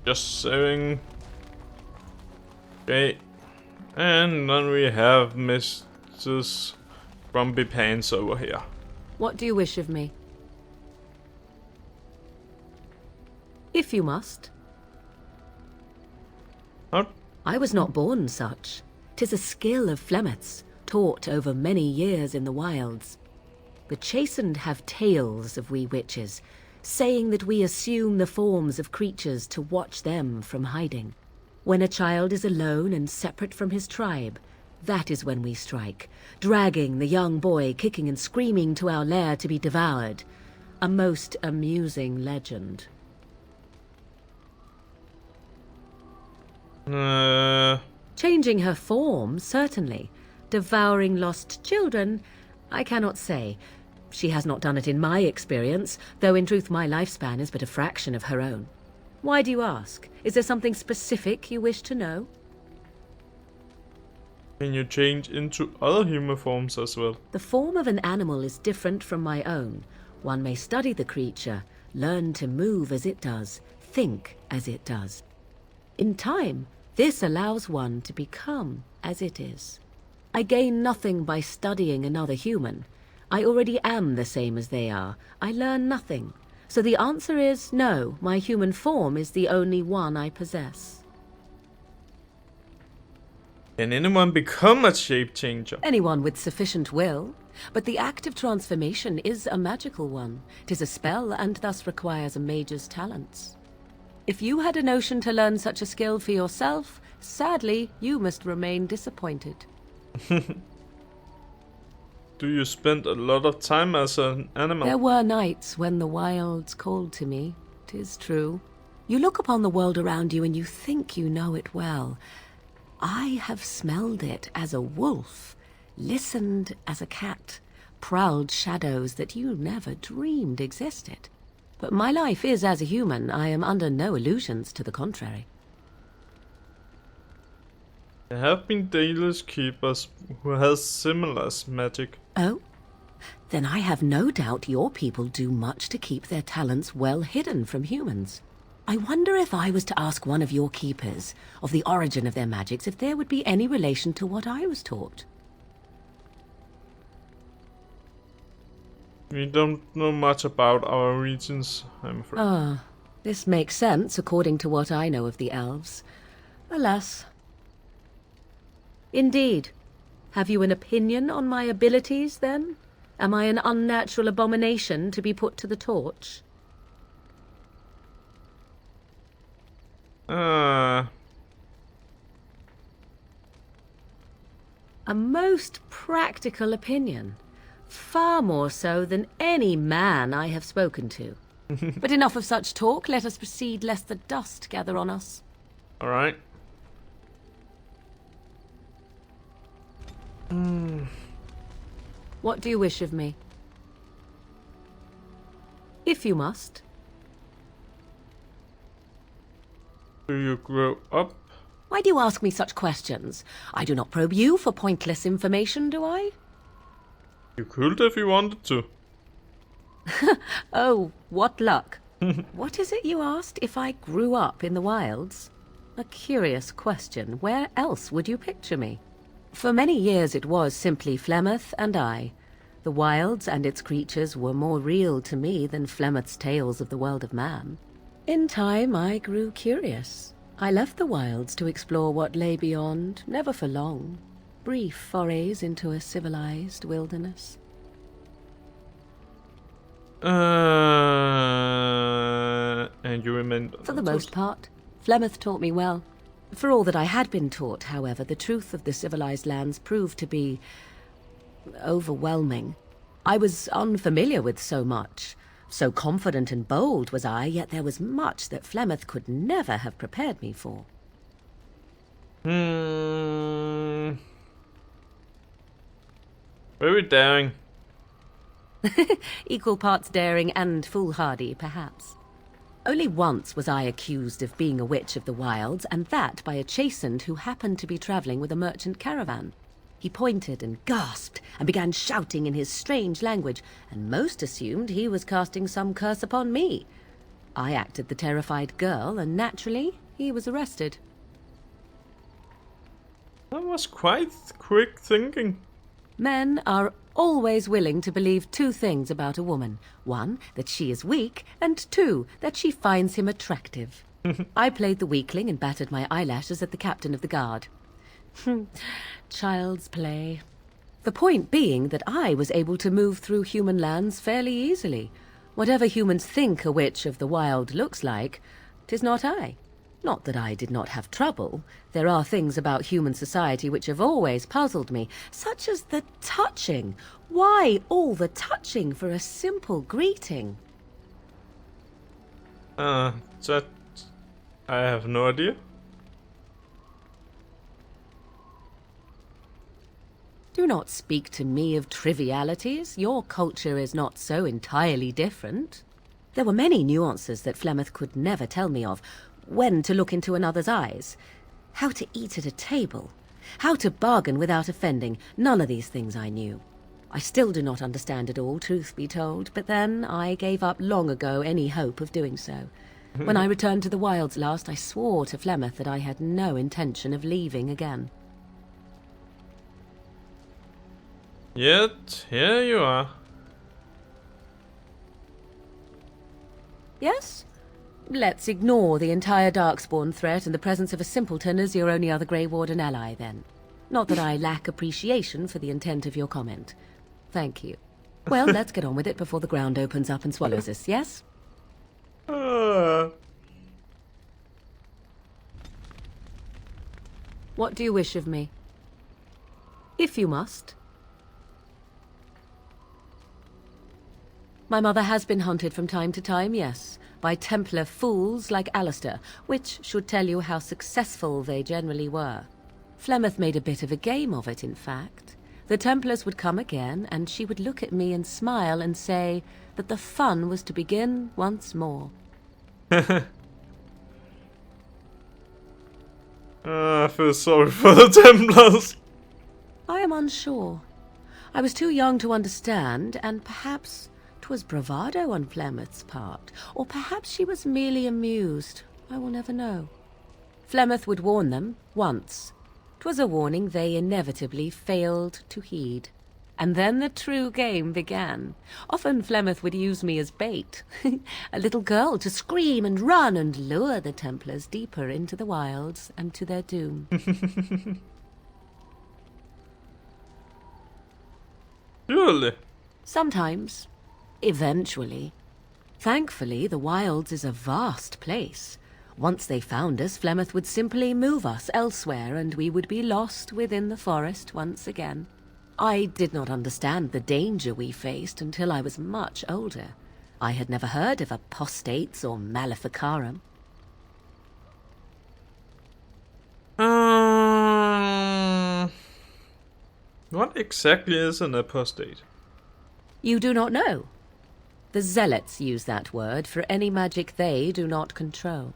Just saving. Okay. And then we have Mrs. Grumpy Pants over here. What do you wish of me? If you must. Huh? I was not born such. 'Tis a skill of Flemeth's, taught over many years in the wilds. The chastened have tales of we witches, saying that we assume the forms of creatures to watch them from hiding. When a child is alone and separate from his tribe, that is when we strike, dragging the young boy kicking and screaming to our lair to be devoured. A most amusing legend. Changing her form, certainly. Devouring lost children, I cannot say. She has not done it in my experience, though in truth my lifespan is but a fraction of her own. Why do you ask? Is there something specific you wish to know? Can you change into other human forms as well? The form of an animal is different from my own. One may study the creature, learn to move as it does, think as it does. In time, this allows one to become as it is. I gain nothing by studying another human. I already am the same as they are. I learn nothing. So the answer is no, my human form is the only one I possess. Can anyone become a shape changer? Anyone with sufficient will. But the act of transformation is a magical one. 'Tis a spell and thus requires a mage's talents. If you had a notion to learn such a skill for yourself, sadly, you must remain disappointed. Do you spend a lot of time as an animal? There were nights when the wilds called to me, 'tis true. You look upon the world around you and you think you know it well. I have smelled it as a wolf, listened as a cat, prowled shadows that you never dreamed existed. But my life is as a human. I am under no illusions to the contrary. There have been Dalish keepers who has similar magic. Oh? Then I have no doubt your people do much to keep their talents well hidden from humans. I wonder if I was to ask one of your keepers of the origin of their magics, if there would be any relation to what I was taught. We don't know much about our regions, I'm afraid. Ah, this makes sense according to what I know of the elves. Alas. Indeed. Have you an opinion on my abilities, then? Am I an unnatural abomination to be put to the torch? A most practical opinion. Far more so than any man I have spoken to. But enough of such talk. Let us proceed, lest the dust gather on us. Alright. What do you wish of me? If you must. Do you grow up? Why do you ask me such questions? I do not probe you for pointless information, do I? You could if you wanted to. Oh, what luck. What is it you asked? If I grew up in the wilds? A curious question. Where else would you picture me? For many years it was simply Flemeth and I. The wilds and its creatures were more real to me than Flemeth's tales of the world of man. In time I grew curious. I left the wilds to explore what lay beyond, never for long. Brief forays into a civilized wilderness. And you remained For the most part, Flemeth taught me well. For all that I had been taught, however, the truth of the civilized lands proved to be overwhelming. I was unfamiliar with so much. So confident and bold was I, yet there was much that Flemeth could never have prepared me for. Very daring. Equal parts daring and foolhardy, perhaps. Only once was I accused of being a witch of the wilds, and that by a chastened who happened to be travelling with a merchant caravan. He pointed and gasped and began shouting in his strange language, and most assumed he was casting some curse upon me. I acted the terrified girl, and naturally, he was arrested. That was quite quick thinking. Men are always willing to believe two things about a woman. One, that she is weak, and two, that she finds him attractive. I played the weakling and battered my eyelashes at the captain of the guard. Child's play. The point being that I was able to move through human lands fairly easily. Whatever humans think a witch of the wild looks like, 'tis not I. Not that I did not have trouble. There are things about human society which have always puzzled me, such as the touching. Why all the touching for a simple greeting? That I have no idea. Do not speak to me of trivialities. Your culture is not so entirely different. There were many nuances that Flemeth could never tell me of. When to look into another's eyes, how to eat at a table, how to bargain without offending. None of these things I knew. I still do not understand it all, truth be told, but then I gave up long ago any hope of doing so. When I returned to the wilds last, I swore to Flemeth that I had no intention of leaving again. Yet, here you are. Yes? Let's ignore the entire Darkspawn threat and the presence of a simpleton as your only other Grey Warden ally, then. Not that I lack appreciation for the intent of your comment. Thank you. Well, let's get on with it before the ground opens up and swallows us, yes? What do you wish of me? If you must. My mother has been hunted from time to time, yes, by Templar fools like Alistair, which should tell you how successful they generally were. Flemeth made a bit of a game of it, in fact. The Templars would come again, and she would look at me and smile and say that the fun was to begin once more. I feel sorry for the Templars. I am unsure. I was too young to understand, and perhaps 'twas bravado on Flemeth's part, or perhaps she was merely amused. I will never know. Flemeth would warn them, once. 'Twas a warning they inevitably failed to heed. And then the true game began. Often Flemeth would use me as bait. A little girl to scream and run and lure the Templars deeper into the wilds and to their doom. Surely. Sometimes. Eventually. Thankfully, the wilds is a vast place. Once they found us, Flemeth would simply move us elsewhere, and we would be lost within the forest once again. I did not understand the danger we faced until I was much older. I had never heard of apostates or maleficarum. What exactly is an apostate? You do not know? The Zealots use that word for any magic they do not control.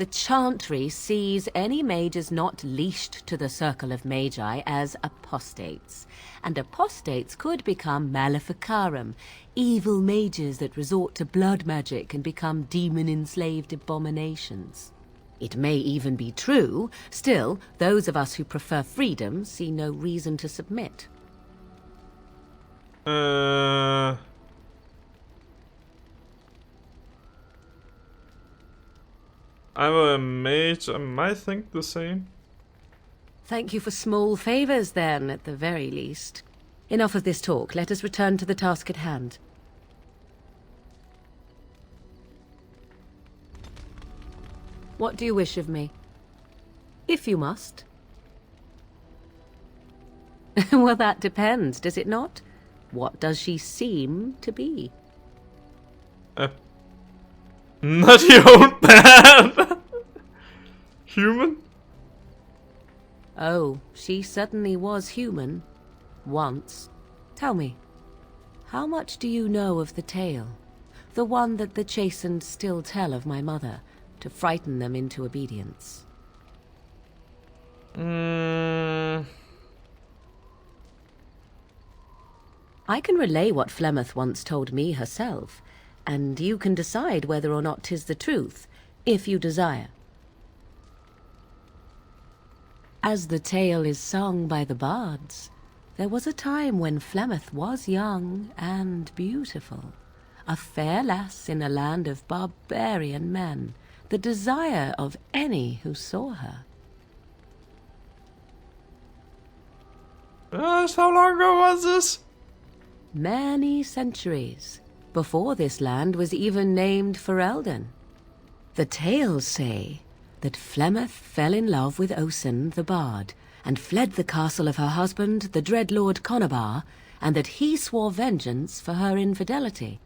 The Chantry sees any mages not leashed to the Circle of Magi as apostates, and apostates could become Maleficarum, evil mages that resort to blood magic and become demon-enslaved abominations. It may even be true, still, those of us who prefer freedom see no reason to submit. I'm a mage, I might think the same. Thank you for small favors, then, at the very least. Enough of this talk. Let us return to the task at hand. What do you wish of me? If you must. Well, that depends, does it not? What does she seem to be? Not your own band! Human? Oh, she certainly was human. Once. Tell me, how much do you know of the tale? The one that the Chastened still tell of my mother, to frighten them into obedience. I can relay what Flemeth once told me herself, and you can decide whether or not 'tis the truth, if you desire. As the tale is sung by the bards, there was a time when Flemeth was young and beautiful, a fair lass in a land of barbarian men, the desire of any who saw her. How long ago was this? Many centuries, before this land was even named Ferelden. The tales say that Flemeth fell in love with Osen the Bard, and fled the castle of her husband, the dread Lord Conobar, and that he swore vengeance for her infidelity.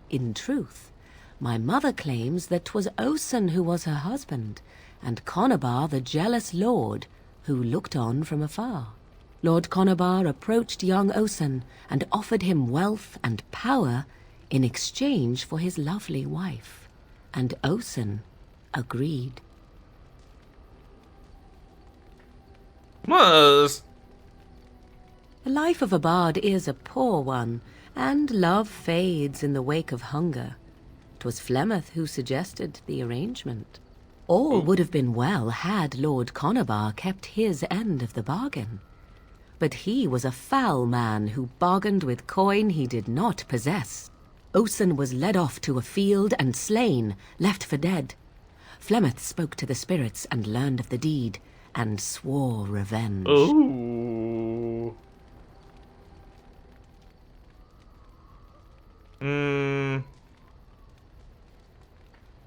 In truth, my mother claims that 'twas Osen who was her husband, and Conobar the jealous lord who looked on from afar. Lord Conobar approached young Osen and offered him wealth and power in exchange for his lovely wife, and Osen agreed. Was. The life of a bard is a poor one, and love fades in the wake of hunger. 'Twas Flemeth who suggested the arrangement. All would have been well had Lord Conobar kept his end of the bargain. But he was a foul man who bargained with coin he did not possess. Osen was led off to a field and slain, left for dead. Flemeth spoke to the spirits and learned of the deed, and swore revenge. Oh.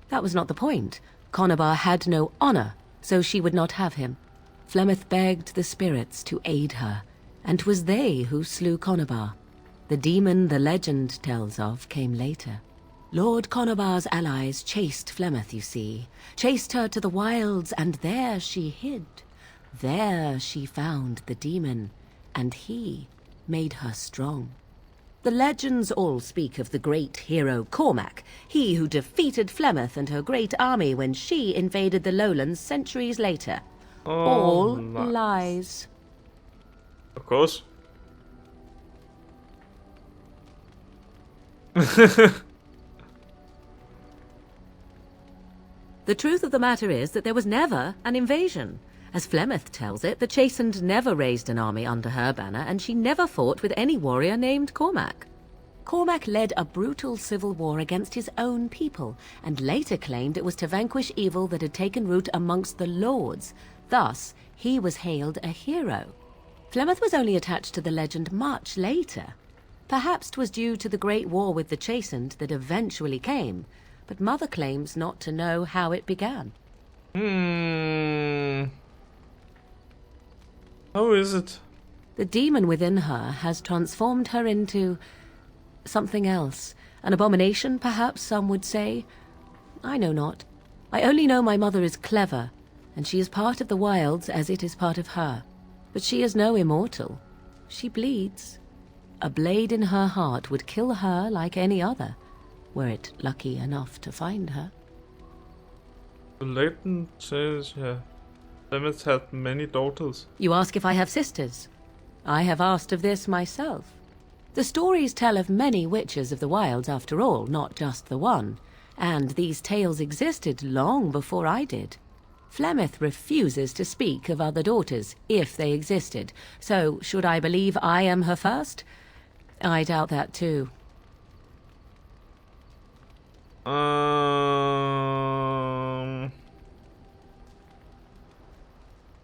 That was not the point. Conobar had no honor, so she would not have him. Flemeth begged the spirits to aid her, and 'twas they who slew Conobar. The demon the legend tells of came later. Lord Conobar's allies chased Flemeth, you see, chased her to the wilds, and there she hid. There she found the demon, and he made her strong. The legends all speak of the great hero Cormac, he who defeated Flemeth and her great army when she invaded the lowlands centuries later. All lies. Of course. The truth of the matter is that there was never an invasion. As Flemeth tells it, the Chastened never raised an army under her banner, and she never fought with any warrior named Cormac. Cormac led a brutal civil war against his own people, and later claimed it was to vanquish evil that had taken root amongst the lords. Thus, he was hailed a hero. Flemeth was only attached to the legend much later. Perhaps 'twas due to the great war with the Chastened that eventually came, but Mother claims not to know how it began. How is it? The demon within her has transformed her into something else. An abomination, perhaps some would say. I know not. I only know my mother is clever, and she is part of the wilds as it is part of her. But she is no immortal. She bleeds. A blade in her heart would kill her like any other, were it lucky enough to find her. The legend says, yeah, Flemeth had many daughters. You ask if I have sisters. I have asked of this myself. The stories tell of many witches of the wilds after all, not just the one. And these tales existed long before I did. Flemeth refuses to speak of other daughters, if they existed. So, should I believe I am her first? I doubt that too.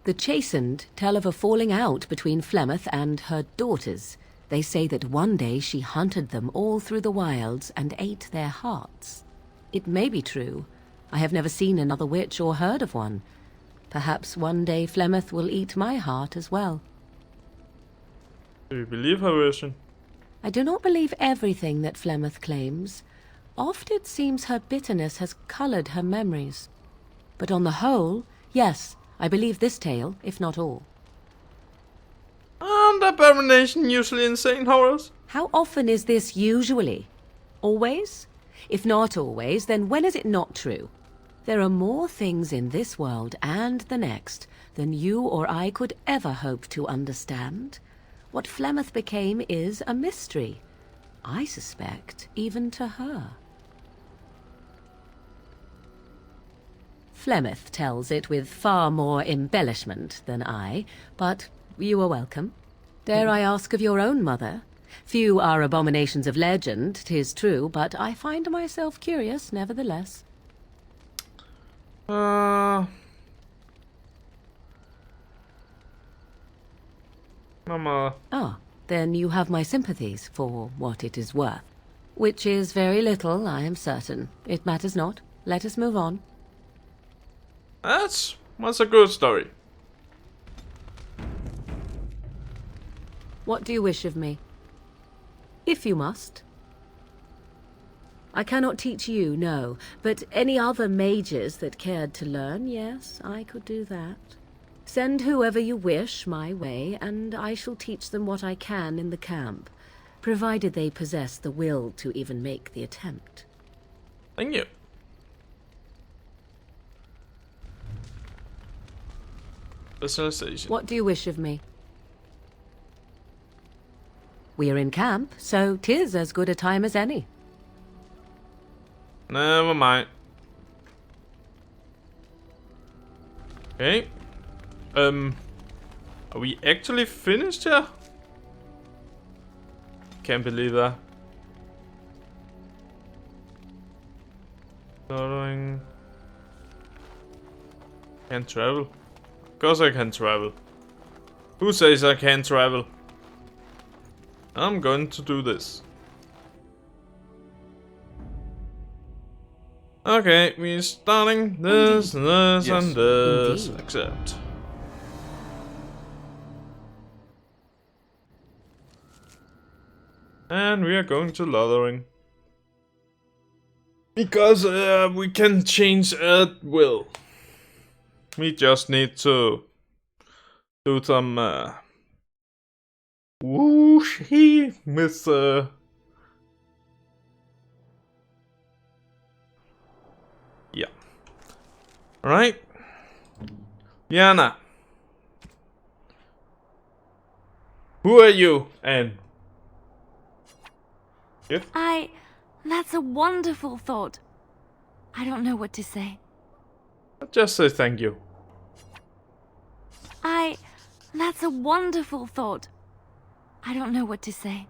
The Chastened tell of a falling out between Flemeth and her daughters. They say that one day she hunted them all through the wilds and ate their hearts. It may be true. I have never seen another witch or heard of one. Perhaps one day Flemeth will eat my heart as well. Do you believe her version? I do not believe everything that Flemeth claims. Oft it seems her bitterness has coloured her memories. But on the whole, yes, I believe this tale, if not all. Aren't Abomination usually insane horrors? How often is this usually? Always? If not always, then when is it not true? There are more things in this world and the next than you or I could ever hope to understand. What Flemeth became is a mystery. I suspect even to her. Flemeth tells it with far more embellishment than I, but you are welcome. Dare I ask of your own mother? Few are abominations of legend, 'tis true, but I find myself curious nevertheless. Mama. Ah, then you have my sympathies for what it is worth. Which is very little, I am certain. It matters not. Let us move on. That's a good story. What do you wish of me? If you must. I cannot teach you, no, but any other mages that cared to learn, yes, I could do that. Send whoever you wish my way, and I shall teach them what I can in the camp, provided they possess the will to even make the attempt. Thank you. Specialization. What do you wish of me? We are in camp, so 'tis as good a time as any. Never mind. Okay. Are we actually finished here? Can't believe that. Following. Can't travel. Of course I can travel. Who says I can't travel? I'm going to do this. Okay, we're starting this, this, Yes, and this. indeed. Accept. And we are going to Lothering. Because we can change at will. We just need to do some whooshy with yeah. Alright. Yana. Who are you? And That's a wonderful thought. I don't know what to say. just say thank you. That's a wonderful thought. I don't know what to say.